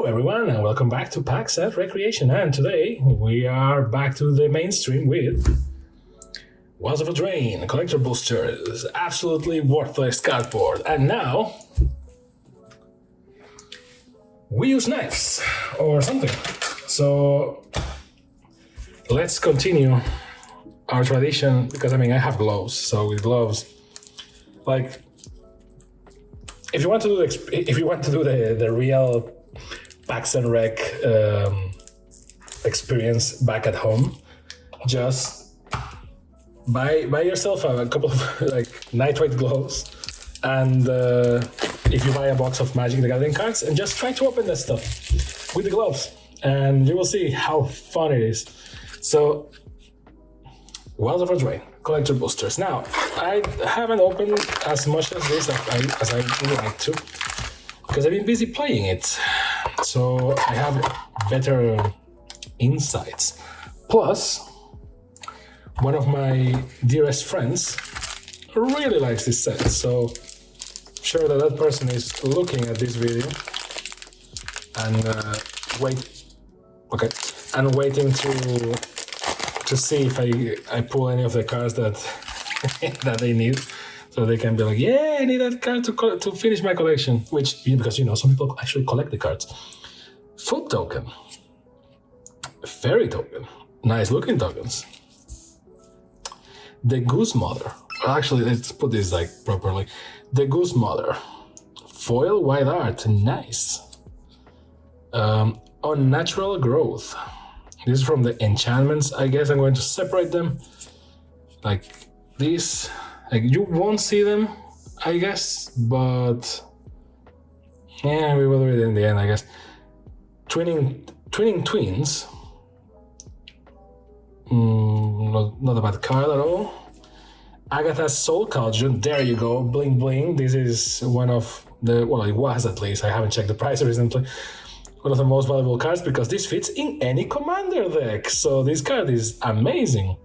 everyone, and welcome back to PAX at Recreation. And today we are back to the mainstream with Wilds of Eldraine, collector boosters, absolutely worthless cardboard. And now we use knives or something. So let's continue our tradition, because I have gloves. So with gloves, like if you want to do the real PAX and Rec experience back at home, just buy yourself a couple of like nightweight gloves, and if you buy a box of Magic the Gathering cards, and just try to open that stuff with the gloves, and you will see how fun it is. So, Wilds of Eldraine, collector boosters. Now, I haven't opened as much of this as I would like to, because I've been busy playing it. So I have better insights. Plus, one of my dearest friends really likes this set. So I'm sure that person is looking at this video and waiting to see if I pull any of the cards that that they need, so they can be like, yeah, I need that card to finish my collection. Which, because some people actually collect the cards. Food token, fairy token, nice looking tokens. The Goose Mother. Well, actually, let's put this like properly. The Goose Mother, foil white art, nice. Unnatural growth. This is from the enchantments. I guess I'm going to separate them. Like this. Like you won't see them, I guess, but yeah, we will do it in the end, I guess. Twinning twins. Not a bad card at all. Agatha's Soul Cauldron. There you go. Bling bling. This is one of the, well, it was at least. I haven't checked the price recently. One of the most valuable cards, because this fits in any commander deck. So this card is amazing.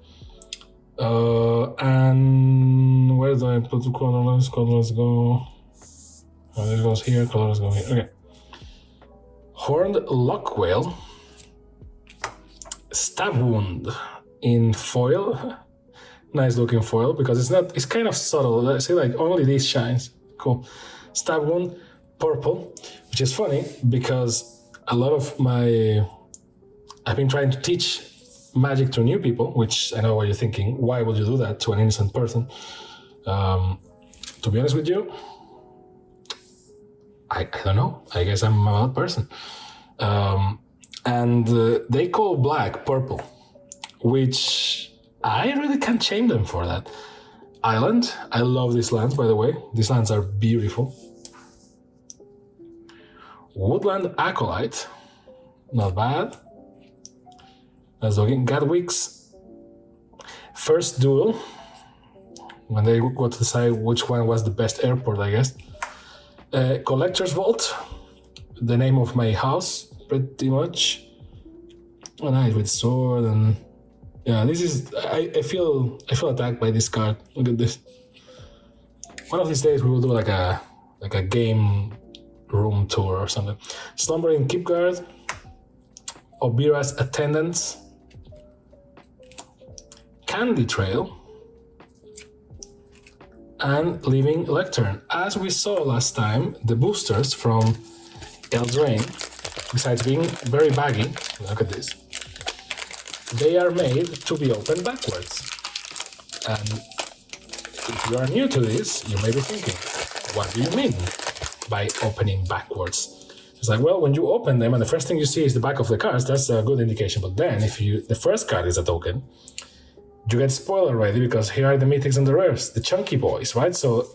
And where do I put the colorless? Colorless go. Oh, this goes here. Colorless go here. Okay. Horned Lockwhale. Stab Wound in foil. Nice looking foil, because it's kind of subtle. See, like only this shines. Cool. Stab Wound, purple, which is funny because a lot of I've been trying to teach Magic to new people, which I know what you're thinking. Why would you do that to an innocent person? To be honest with you, I don't know. I guess I'm a bad person. And they call black purple, which I really can't shame them for that. Island. I love these lands, by the way. These lands are beautiful. Woodland Acolyte. Not bad. Let's look in Gadwick's first duel, when they got to decide which one was the best airport, I guess. Collector's Vault, the name of my house, pretty much. Oh, nice, with sword, and yeah, this is, I feel attacked by this card. Look at this. One of these days we will do like a game room tour or something. Slumbering Keepguard, Obira's Attendants, Candy Trail, and Living Lectern. As we saw last time, the boosters from Eldraine, besides being very baggy, look at this, they are made to be opened backwards. And if you are new to this, you may be thinking, what do you mean by opening backwards? It's like, well, when you open them and the first thing you see is the back of the cards, that's a good indication. But then if the first card is a token, you get spoiled already, because here are the mythics and the rares, the chunky boys, right? So,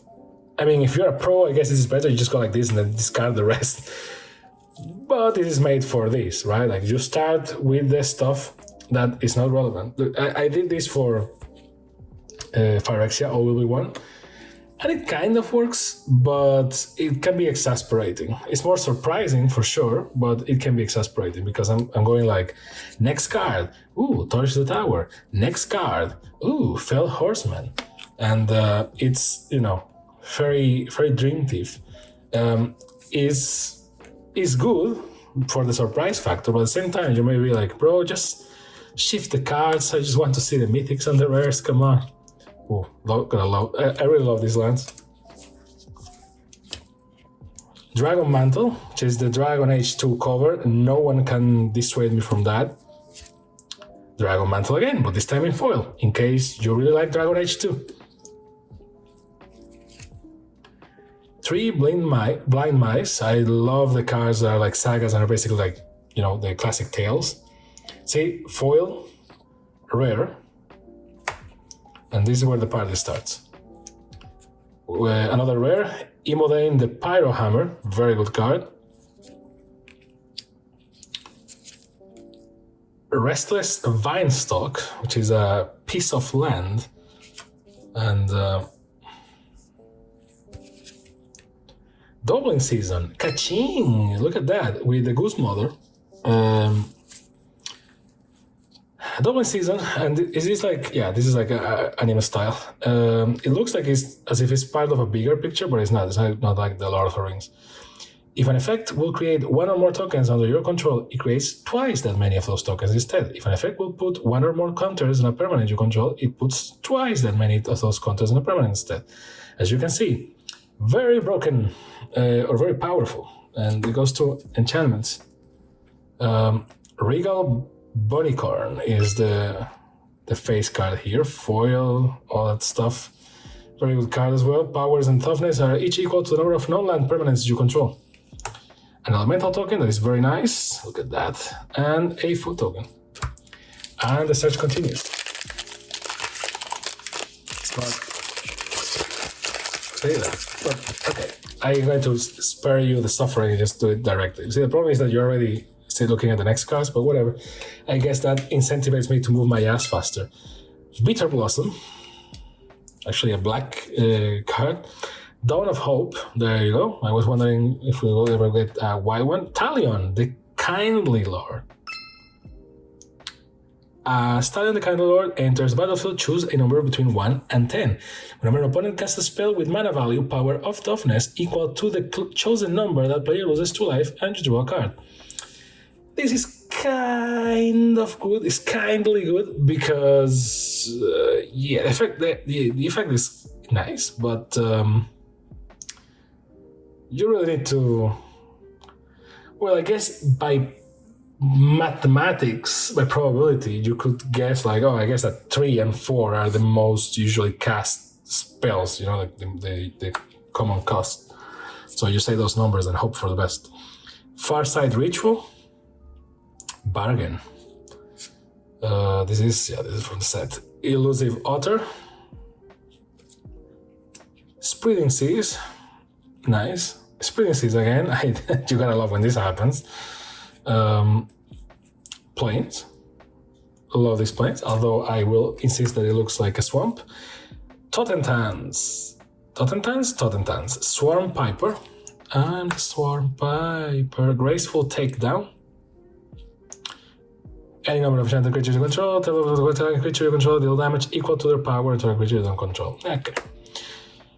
if you're a pro, I guess this is better. You just go like this and then discard the rest. But it is made for this, right? Like you start with the stuff that is not relevant. I did this for Phyrexia OLB1, and it kind of works, but it can be exasperating. It's more surprising for sure, but it can be exasperating, because I'm going like, next card, ooh, Torch the Tower. Next card, ooh, Fell Horseman. And it's, very, very Dream Thief. Is good, for the surprise factor, but at the same time, you may be like, bro, just shift the cards. I just want to see the mythics and the rares. Come on. Oh, I really love these lands. Dragon Mantle, which is the Dragon Age 2 cover. No one can dissuade me from that. Dragon Mantle again, but this time in foil, in case you really like Dragon Age 2. 3 Blind Mice. I love the cards that are like sagas and are basically like, you know, the classic tales. See, foil, rare, and this is where the party starts. Another rare, Eldraine the Pyro Hammer, very good card. Restless Vinestalk, which is a piece of land, and Doubling Season, Kaching! Look at that, with the Goose Mother. Doubling Season, and is this like, yeah, this is like a anime style. It looks like it's as if it's part of a bigger picture, but it's not. It's not like the Lord of the Rings. If an effect will create one or more tokens under your control, it creates twice that many of those tokens instead. If an effect will put one or more counters on a permanent you control, it puts twice that many of those counters on a permanent instead. As you can see, very broken or very powerful. And it goes to enchantments. Regal Bunnycorn is the face card here. Foil, all that stuff. Very good card as well. Powers and toughness are each equal to the number of non-land permanents you control. An elemental token that is very nice. Look at that. And a food token. And the search continues. But say that. But okay, I'm going to spare you the suffering and just do it directly. See, the problem is that you're already still looking at the next cards, but whatever. I guess that incentivizes me to move my ass faster. Bitter Blossom. Actually, a black card. Dawn of Hope, there you go. I was wondering if we will ever get a white one. Talion, the Kindly Lord. Talion, the Kindly Lord, enters the battlefield. Choose a number between 1 and 10. Whenever an opponent casts a spell with mana value, power of toughness equal to the chosen number, that player loses 2 life and you draw a card. This is kind of good. It's kindly good because, yeah, the effect is nice, but you really need to, well, I guess by mathematics, by probability, you could guess like, oh, I guess that 3 and 4 are the most usually cast spells, you know, like the common cost. So you say those numbers and hope for the best. Farside Ritual, bargain. This is from the set. Elusive Otter, Spreading Seas, nice. Spreading Seas again. You gotta love when this happens. Plains. Love these plains, although I will insist that it looks like a swamp. Totentans. Swarm Piper. And Swarm Piper. Graceful Takedown. Any number of enchanted creatures you control, target creature you control, deal damage equal to their power and target creature you don't control. Okay.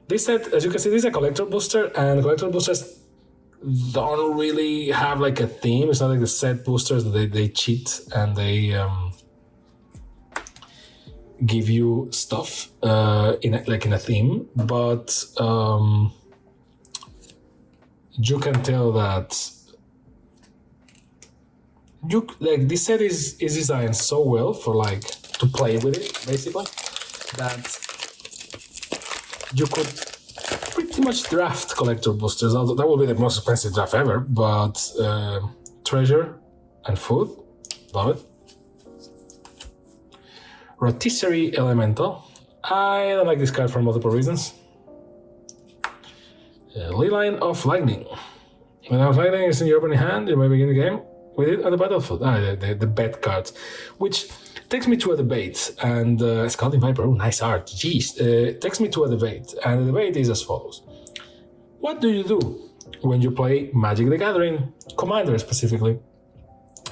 This set, as you can see, this is a collector booster, and collector boosters don't really have like a theme. It's not like the set boosters that they cheat and they give you stuff in a theme, but you can tell that this set is designed so well for like to play with it, basically, that you could pretty much draft collector boosters, although that will be the most expensive draft ever, but treasure and food, love it. Rotisserie Elemental, I don't like this card for multiple reasons. Leyline of Lightning. When lightning is in your opening hand, you may begin the game with it on the battlefield. The bet cards, which takes me to a debate, and Scalding Viper, oh, nice art, jeez. Takes me to a debate, and the debate is as follows. What do you do when you play Magic the Gathering, Commander specifically,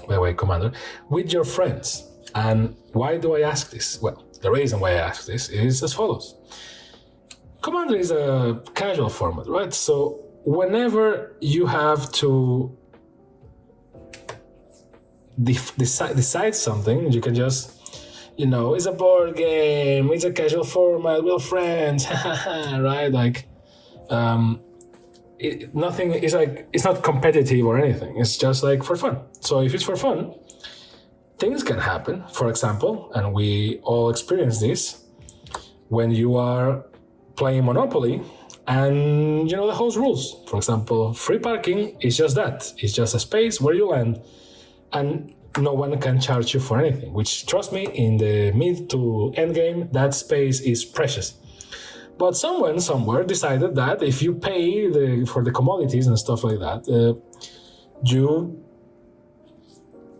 by the way, Commander, with your friends? And why do I ask this? Well, the reason why I ask this is as follows. Commander is a casual format, right? So whenever you have to decide something, you can just, it's a board game, it's a casual format, we're friends, right? Like, nothing is like, it's not competitive or anything. It's just like for fun. So if it's for fun, things can happen. For example, and we all experience this, when you are playing Monopoly and you know the house rules. For example, free parking is just that. It's just a space where you land and no one can charge you for anything, which, trust me, in the mid to end game, that space is precious. But someone somewhere decided that if you pay for the commodities and stuff like that,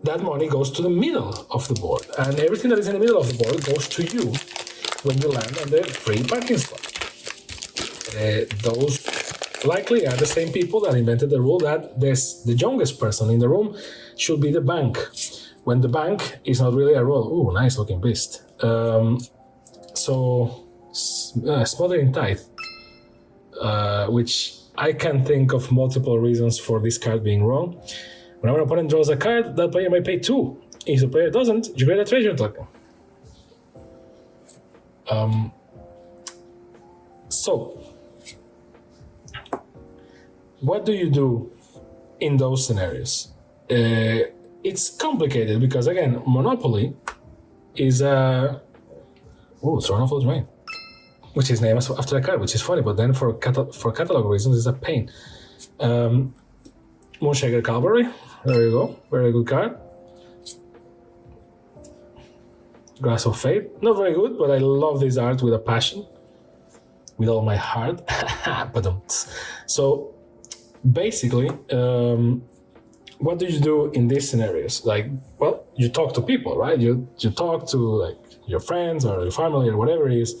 that money goes to the middle of the board, and everything that is in the middle of the board goes to you when you land on the free parking spot. Those likely are the same people that invented the rule that the youngest person in the room should be the bank, when the bank is not really a role. Ooh, nice looking beast. Smothering Tithe, which I can think of multiple reasons for this card being wrong. When our opponent draws a card, that player may pay 2. If the player doesn't, you get a treasure token. So, what do you do in those scenarios? It's complicated because, again, Monopoly is a... Throne of Eldraine, which is named after a card, which is funny, but then for catalog reasons, it's a pain. Moonshaker Cavalry, there you go, very good card. Grass of Fate, not very good, but I love this art with a passion, with all my heart. So, basically, what do you do in these scenarios? Like, well, you talk to people, right? You talk to like your friends or your family or whatever it is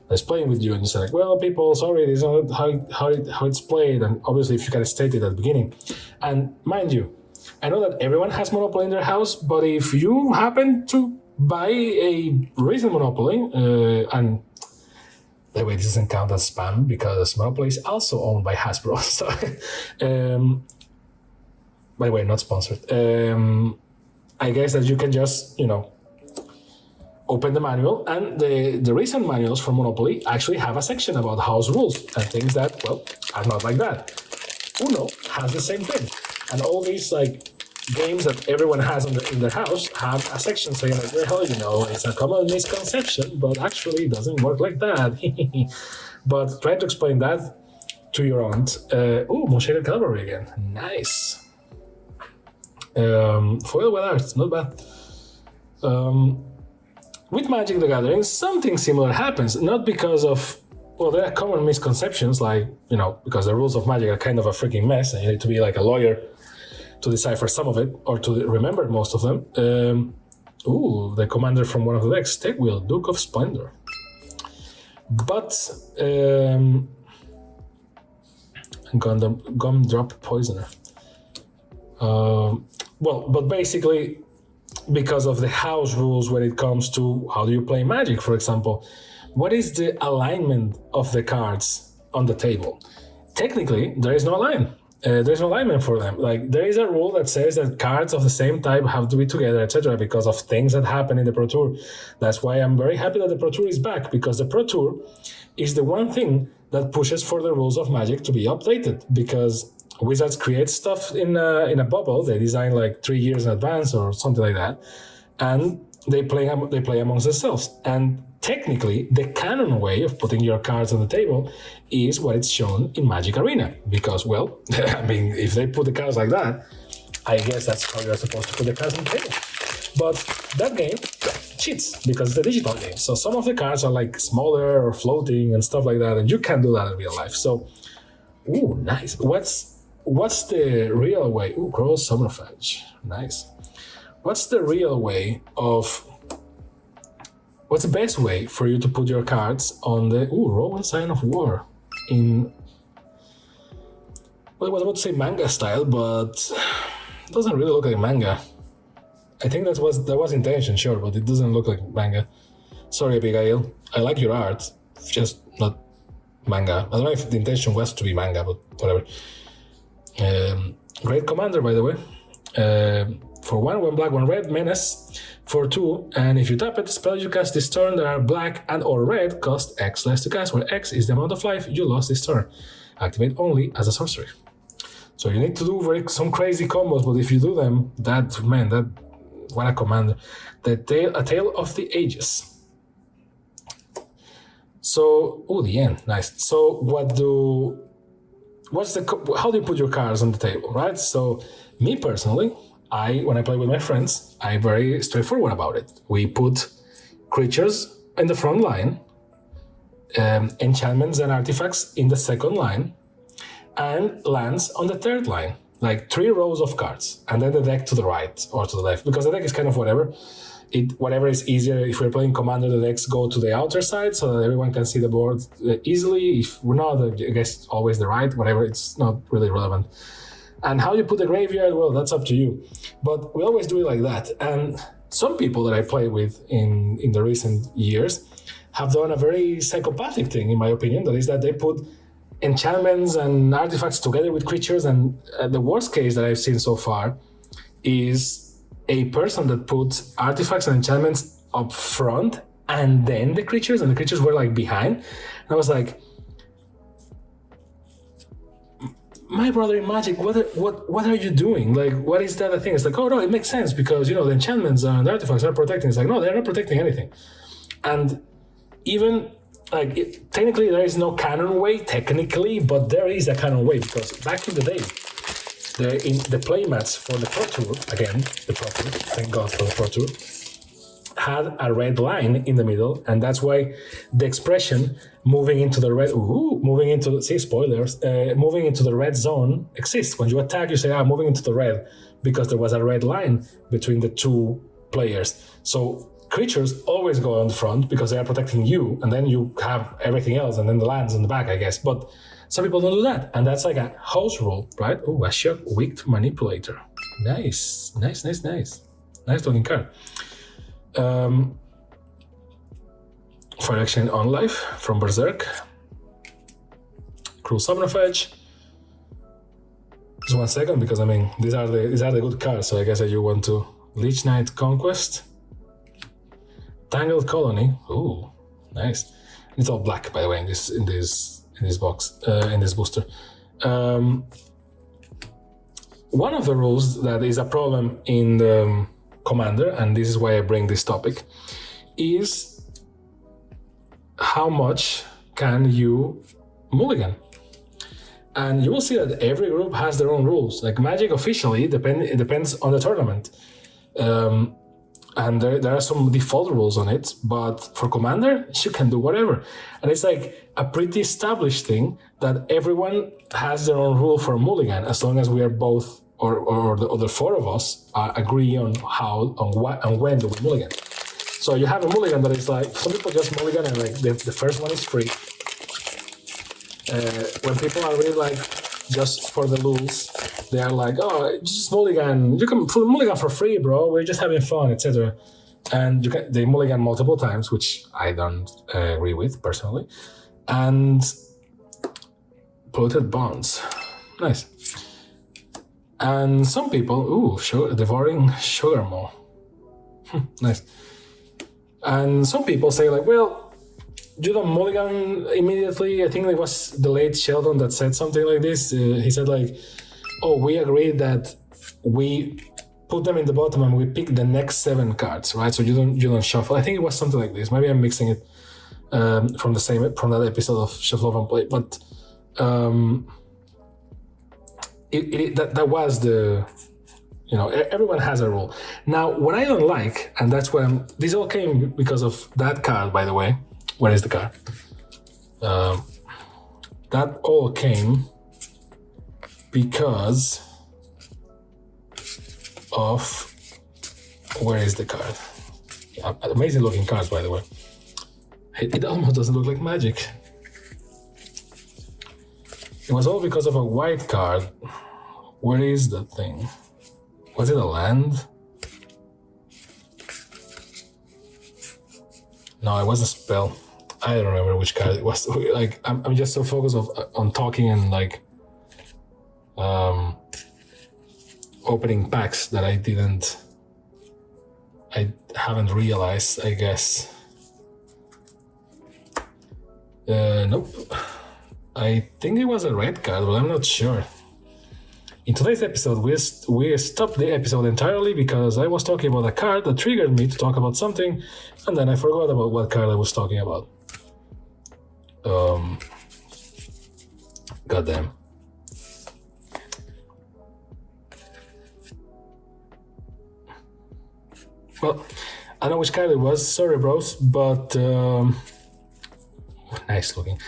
that's playing with you, and you say like, well, people, sorry, this is not how it's played. And obviously, if you can state it at the beginning, and mind you, I know that everyone has Monopoly in their house, but if you happen to buy a recent Monopoly, and by the way, this doesn't count as spam because Monopoly is also owned by Hasbro. So, by the way, not sponsored. I guess that you can just, open the manual, and the recent manuals for Monopoly actually have a section about house rules and things that, well, are not like that. Uno has the same thing. And all these like games that everyone has in their house have a section saying like, well, it's a common misconception, but actually it doesn't work like that. But try to explain that to your aunt. Moonshaker Cavalry again. Nice. Foil well art, not bad. With Magic the Gathering, something similar happens, not because of, there are common misconceptions, like, because the rules of Magic are kind of a freaking mess, and you need to be like a lawyer to decipher some of it, or to remember most of them. The commander from one of the decks, Tegwheel, Duke of Splendor. But, Gumdrop Poisoner. But basically, because of the house rules when it comes to how do you play Magic, for example, what is the alignment of the cards on the table? Technically, there is no alignment. There's no alignment for them. Like, there is a rule that says that cards of the same type have to be together, etc., because of things that happen in the Pro Tour. That's why I'm very happy that the Pro Tour is back, because the Pro Tour is the one thing that pushes for the rules of Magic to be updated, because Wizards create stuff in a bubble. They design like 3 years in advance or something like that, and they play amongst themselves. And technically, the canon way of putting your cards on the table is what it's shown in Magic Arena. Because, well, I mean, if they put the cards like that, I guess that's how you're supposed to put the cards on the table. But that game cheats because it's a digital game. So some of the cards are like smaller or floating and stuff like that, and you can't do that in real life. So, nice. What's the real way? Crow Summerfetch. Nice. What's the real way of... What's the best way for you to put your cards on the... Rowan Sign of War. In... Well, I was about to say manga style, but... It doesn't really look like manga. I think that was intention, sure, but it doesn't look like manga. Sorry, Abigail. I like your art. Just not manga. I don't know if the intention was to be manga, but whatever. Great commander, by the way. For 1 black, 1 red, menace for 2, and if you tap it, spells you cast this turn that are black and or red cost X less to cast, where X is the amount of life you lost this turn. Activate only as a sorcery. So you need to do some crazy combos, but if you do them, what a commander. A Tale of the Ages. So, the end, nice. So how do you put your cards on the table, right? So me personally, when I play with my friends, I'm very straightforward about it. We put creatures in the front line, enchantments and artifacts in the second line, and lands on the third line. Like 3 rows of cards, and then the deck to the right or to the left, because the deck is kind of whatever. Whatever is easier. If we're playing Commander, the decks go to the outer side so that everyone can see the board easily. If we're not, I guess always the right, whatever, it's not really relevant. And how you put the graveyard, well, that's up to you. But we always do it like that. And some people that I play with in the recent years have done a very psychopathic thing, in my opinion. That is that they put enchantments and artifacts together with creatures. And the worst case that I've seen so far is a person that puts artifacts and enchantments up front and then the creatures were like behind. And I was like, my brother in Magic, what are you doing? Like, what is that thing? It's like, oh no, it makes sense because, the enchantments and the artifacts are protecting. It's like, no, they're not protecting anything. And even technically there is no canon way, but there is a canon way, because back in the day, the playmats for the Pro Tour, thank God for the Pro Tour, had a red line in the middle, and that's why the expression moving into the red zone exists. When you attack, you say, moving into the red, because there was a red line between the 2 players. So creatures always go on the front because they are protecting you, and then you have everything else, and then the lands in the back, I guess. But some people don't do that, and that's like a house rule, right? Oh, a Shock-Wicked Manipulator. Nice. Nice looking card. Fire Action on Life from Berserk. Cruel Summoner Fetch. Just 1 second, because these are the good cards, so I guess that you want to. Leech Knight Conquest. Tangled Colony. Ooh, nice. It's all black, by the way, in this box, in this booster. One of the rules that is a problem in the Commander, and this is why I bring this topic, is how much can you mulligan? And you will see that every group has their own rules. Like Magic officially, it depends on the tournament. And there are some default rules on it, but for Commander, you can do whatever. And it's like a pretty established thing that everyone has their own rule for mulligan, as long as we are both, or the other 4 of us, agree on what and when do we mulligan. So you have a mulligan that is like, some people just mulligan and like the first one is free. When people are really like, just for the lulz, they are like, oh, just mulligan. You can mulligan for free, bro. We're just having fun, etc. And they mulligan multiple times, which I don't agree with personally. And Polluted Bonds, nice. And some people, Devouring Sugar Maw, nice. And some people say like, well, you don't mulligan immediately. I think it was the late Sheldon that said something like this. He said like, oh, we agreed that we put them in the bottom and we pick the next 7 cards, right? So you don't shuffle. I think it was something like this. Maybe I'm mixing it from that episode of Shuffle Over and Play. But that was the, everyone has a rule. Now, what I don't like, and that's when this all came because of that card, by the way. Where is the card? That all came because of, where is the card? Amazing looking cards, by the way. It almost doesn't look like Magic. It was all because of a white card. Where is the thing? Was it a land? No, it was a spell. I don't remember which card it was. Like, I'm just so focused on talking and like opening packs that I haven't realized, I guess. Nope. I think it was a red card, but I'm not sure. In today's episode, we stopped the episode entirely because I was talking about a card that triggered me to talk about something, and then I forgot about what card I was talking about. Goddamn. Well, I know which card it was, sorry bros, but nice looking.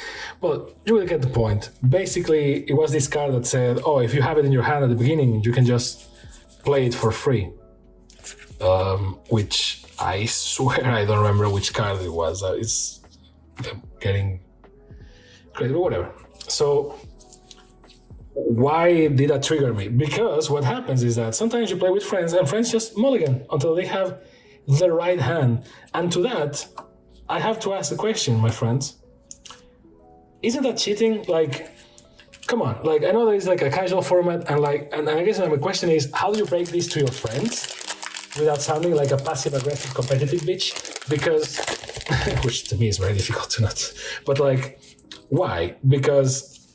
Well, you will get the point. Basically, it was this card that said, oh, if you have it in your hand at the beginning, you can just play it for free. Which I swear I don't remember which card it was. It's getting crazy, but whatever. So, why did that trigger me? Because what happens is that sometimes you play with friends and friends just mulligan until they have the right hand. And to that, I have to ask the question, my friends. Isn't that cheating? Like, come on. Like, I know there is like a casual format, and I guess my question is, how do you break this to your friends without sounding like a passive-aggressive competitive bitch? Because, which to me is very difficult to not. But like, why? Because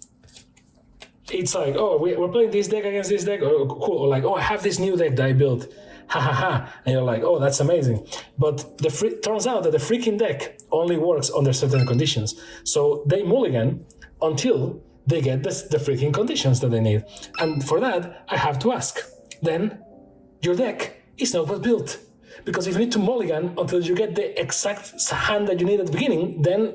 it's like, oh, we're playing this deck against this deck. Oh, cool. Or like, oh, I have this new deck that I built. Ha ha ha. And you're like, oh, that's amazing. But turns out that the freaking deck only works under certain conditions. So they mulligan until they get the freaking conditions that they need. And for that, I have to ask. Then, your deck is not well built. Because if you need to mulligan until you get the exact hand that you need at the beginning, then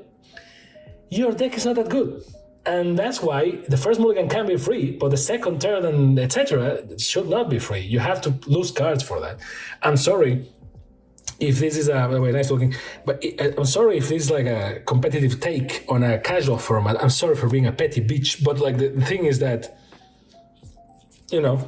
your deck is not that good. And that's why the first mulligan can be free, but the second, third, and etc. should not be free. You have to lose cards for that. I'm sorry if this is by the way, nice looking, but I'm sorry if this is like a competitive take on a casual format. I'm sorry for being a petty bitch, but like the thing is that, you know,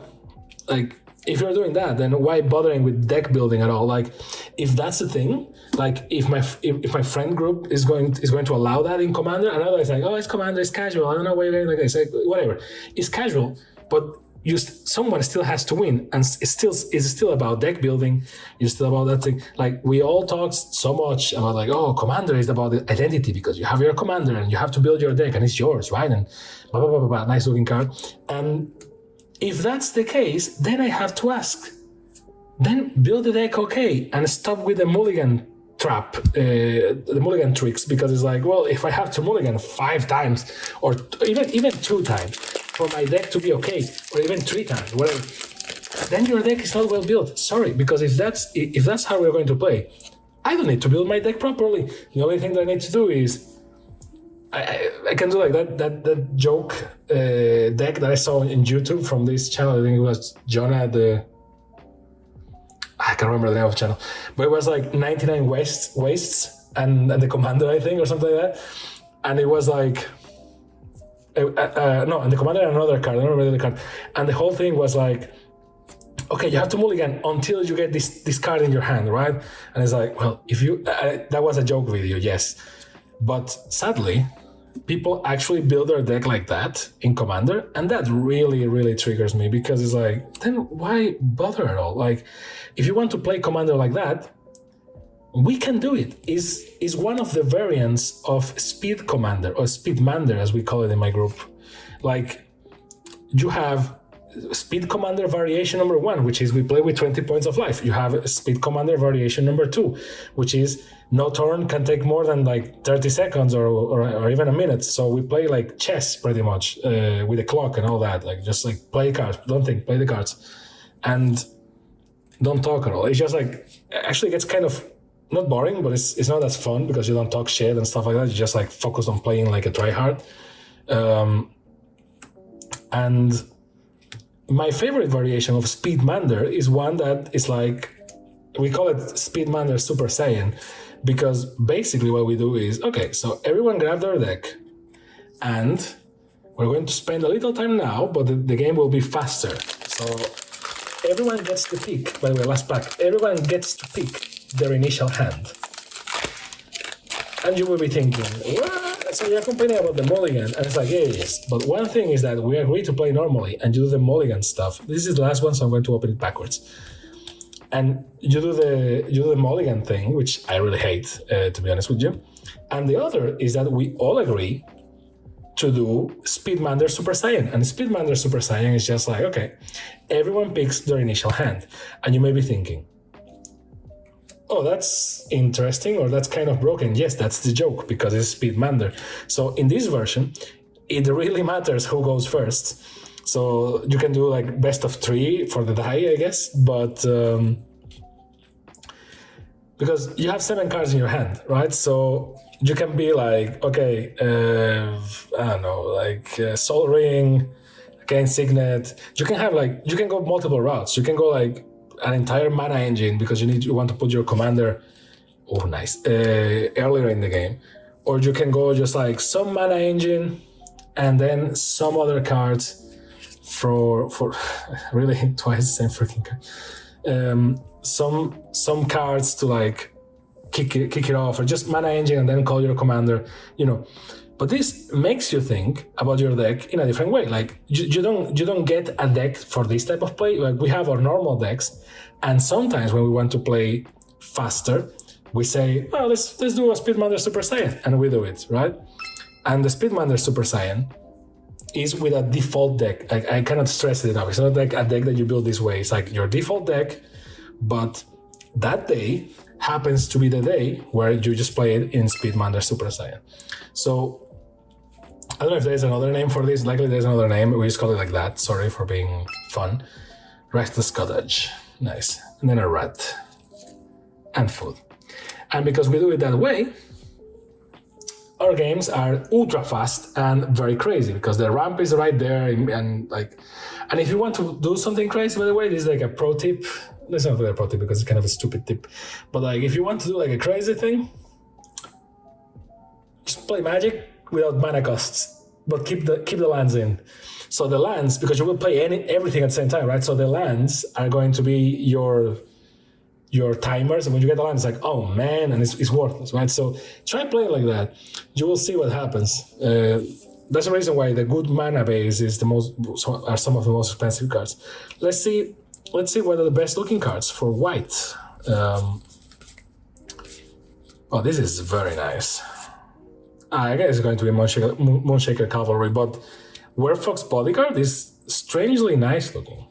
like if you're doing that, then why bothering with deck building at all? Like, if that's the thing, like if my friend group is going to allow that in Commander, and others like, oh, it's Commander, it's casual. I don't know why you're getting like this. Like, whatever, it's casual, but someone still has to win, and it's still about deck building. It's still about that thing. Like, we all talk so much about like, oh, Commander is about the identity because you have your Commander and you have to build your deck and it's yours, right? And blah blah blah blah, blah. Nice looking card. And if that's the case, then I have to ask. Then build the deck okay and stop with the mulligan trap, the mulligan tricks, because it's like, well, if I have to mulligan 5 times or even 2 times for my deck to be okay, or even 3 times, whatever, then your deck is not well built. Sorry, because if that's how we're going to play, I don't need to build my deck properly. The only thing that I need to do is I can do like that joke deck that I saw in YouTube from this channel. I think it was Jonah I can't remember the name of the channel, but it was like 99 wastes and the Commander, I think, or something like that. And it was like no, and the Commander and another card. I don't remember the card. And the whole thing was like, okay, you have to mulligan until you get this card in your hand, right? And it's like, well, if you that was a joke video, yes, but sadly, people actually build their deck like that in Commander, and that really, really triggers me, because it's like, then why bother at all? Like, if you want to play Commander like that, we can do it. Is one of the variants of Speed Commander, or Speedmander as we call it in my group. Like, you have Speed Commander variation number 1, which is we play with 20 points of life. You have Speed Commander variation number 2, which is no turn can take more than like 30 seconds or even a minute. So we play like chess pretty much with the clock and all that. Like, just like play cards, don't think, play the cards, and don't talk at all. It's just like, actually gets kind of not boring, but it's not as fun because you don't talk shit and stuff like that. You just like focus on playing like a tryhard. And my favorite variation of Speedmander is one that is like, we call it Speedmander Super Saiyan, because basically what we do is, okay, so everyone grab their deck, and we're going to spend a little time now, but the game will be faster. So everyone gets to pick, by the way, last pack, everyone gets to pick their initial hand. And you will be thinking, what? so you're complaining about the mulligan, and it's like, yeah, yes. But one thing is that we agree to play normally, and you do the mulligan stuff. This is the last one, so I'm going to open it backwards. And you do the mulligan thing, which I really hate, to be honest with you. And the other is that we all agree to do Speedmander Super Saiyan. And Speedmander Super Saiyan is just like, okay, everyone picks their initial hand. And you may be thinking, oh, that's interesting, or that's kind of broken. Yes, that's the joke, because it's Speedmander. So in this version, it really matters who goes first. So you can do like best of 3 for the die, I guess, but because you have 7 cards in your hand, right? So you can be like, okay, I don't know, like Soul Ring against Signet. You can have like, you can go multiple routes. You can go like an entire mana engine because you want to put your commander, oh nice, earlier in the game, or you can go just like some mana engine and then some other cards for really twice the same freaking card. Some cards to like kick it off, or just mana engine and then call your commander, you know. But this makes you think about your deck in a different way. Like you don't get a deck for this type of play. Like we have our normal decks, and sometimes when we want to play faster, we say, "Oh, let's do a Speedmander Super Saiyan," and we do it, right? And the Speedmander Super Saiyan is with a default deck. I cannot stress it enough. It's not like a deck that you build this way. It's like your default deck, but that day happens to be the day where you just play it in Speedmander Super Saiyan. So I don't know if there's another name for this. Likely there's another name. We just call it like that. Sorry for being fun. Restless Cottage. Nice. And then a rat. And food. And because we do it that way, our games are ultra fast and very crazy because the ramp is right there, and if you want to do something crazy, by the way, this is like a pro tip. It's not really a pro tip because it's kind of a stupid tip. But like if you want to do like a crazy thing, just play Magic without mana costs, but keep the lands in. So the lands, because you will play everything at the same time, right? So the lands are going to be your timers, and when you get the land, it's like, oh man, and it's worthless, right? So try playing like that. You will see what happens. That's the reason why the good mana base is are some of the most expensive cards. Let's see what are the best looking cards for white. Oh, this is very nice. I guess it's going to be Moonshaker Cavalry, but Werewolf's Bodyguard is strangely nice looking.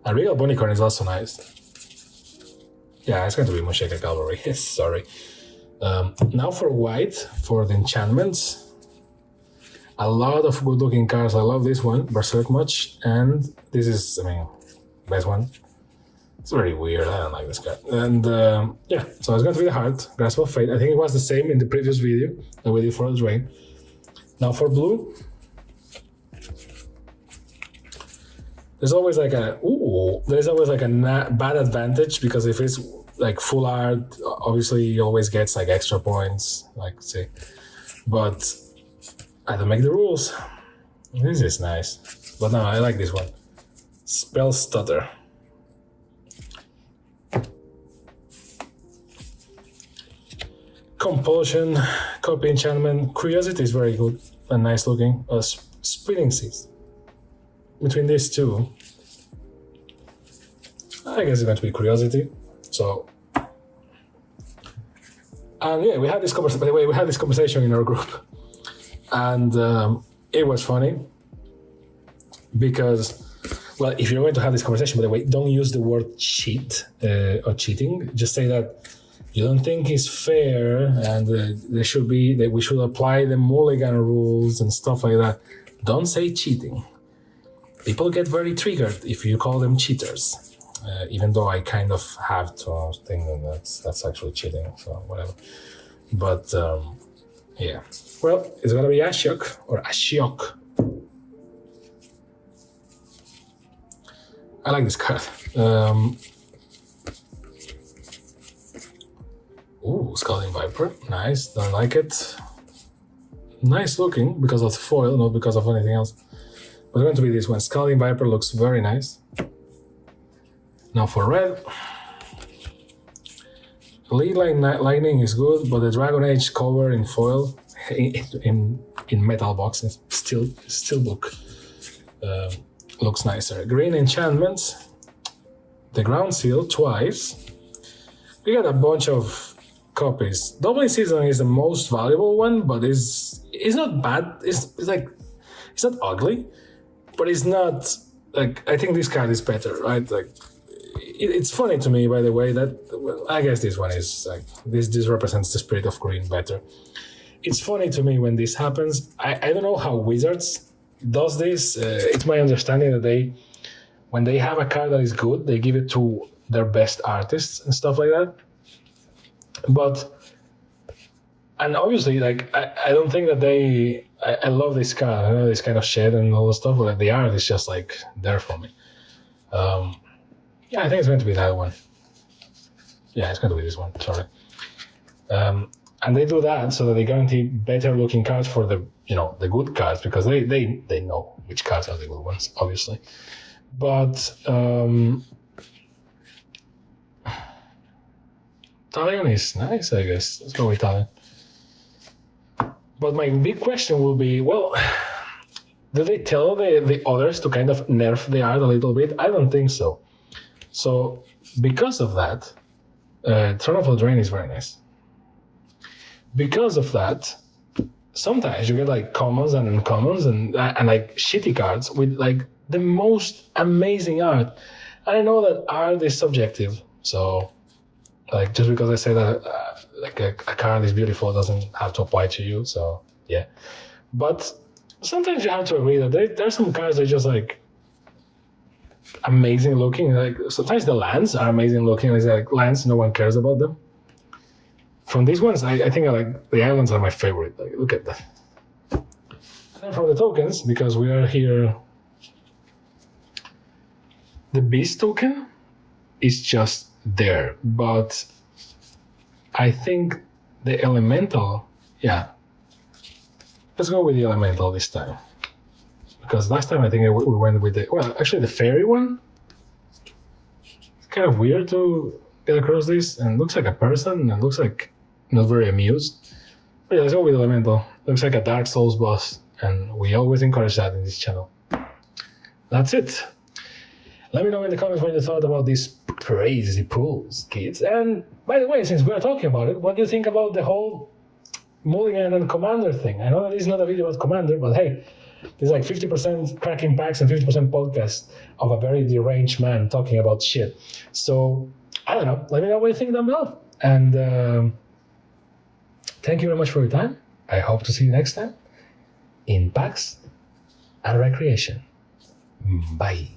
A real Bonicorn is also nice. Yeah, it's going to be Moonshaker Cavalry. Sorry. Now for white, for the enchantments. A lot of good looking cards. I love this one, Berserk Much, and this is, best one. It's very weird. I don't like this card. And yeah, so it's going to be the Heart, Grasp of Fate. I think it was the same in the previous video that we did for Eldraine. Now for blue, there's always like a bad advantage, because if it's like full art, obviously he always gets like extra points, like say. But I don't make the rules. This is nice, but no, I like this one. Spell Stutter. Compulsion, Copy Enchantment, Curiosity is very good and nice looking. Spinning Seeds. Between these two, I guess it's going to be Curiosity. So, and yeah, we had this conversation. By the way, we had this conversation in our group, and it was funny because, well, if you're going to have this conversation, by the way, don't use the word cheat or cheating. Just say that you don't think it's fair, and there should be that we should apply the mulligan rules and stuff like that. Don't say cheating. People get very triggered if you call them cheaters, even though I kind of have to think that that's actually cheating, so whatever. But yeah, well, it's gonna be Ashiok or Ashiok. I like this card. Ooh, Scalding Viper, nice. Don't like it. Nice looking because of the foil, not because of anything else. But it's going to be this one. Scalding Viper looks very nice. Now for red. Lead Lightning is good, but the Dragon Age cover in foil, in metal boxes, steelbook, looks nicer. Green Enchantments, the Ground Seal twice. We got a bunch of copies. Doubling Season is the most valuable one, but it's not bad. It's not ugly, but it's not like, I think this card is better, right? Like, it's funny to me, by the way, that, well, I guess this one is like, this represents the spirit of green better. It's funny to me when this happens. I don't know how Wizards does this. It's my understanding that when they have a card that is good, they give it to their best artists and stuff like that. And obviously, like, I don't think that I love this card. I know this kind of shit and all the stuff, but the art is just like there for me. Yeah, I think it's going to be that one. Yeah, it's going to be this one. Sorry. And they do that so that they guarantee better looking cards for the good cards, because they know which cards are the good ones, obviously. But Talion is nice, I guess. Let's go with Talion. But my big question will be, well, do they tell the others to kind of nerf the art a little bit? I don't think so. So because of that, Throne of Eldraine is very nice. Because of that, sometimes you get like commons and uncommons and like shitty cards with like the most amazing art. And I know that art is subjective, so like just because I say that like a card is beautiful doesn't have to apply to you. So yeah, but sometimes you have to agree that there's some cards that are just like amazing looking. Like sometimes the lands are amazing looking. It's like lands no one cares about them. From these ones, I think I like the islands are my favorite. Like, look at that. And then from the tokens, because we are here, the beast token is just there, but I think the elemental, yeah. Let's go with the elemental this time. Because last time I think we went with the fairy one. It's kind of weird to get across this, and looks like a person, and looks like not very amused. But yeah, let's go with elemental. Looks like a Dark Souls boss, and we always encourage that in this channel. That's it. Let me know in the comments what you thought about these crazy pulls, kids. And by the way, since we're talking about it, what do you think about the whole Mulligan and Commander thing? I know that this is not a video about Commander, but hey, there's like 50% cracking packs and 50% podcast of a very deranged man talking about shit. So, I don't know. Let me know what you think down below. And thank you very much for your time. I hope to see you next time in PAX and Recreation. Bye.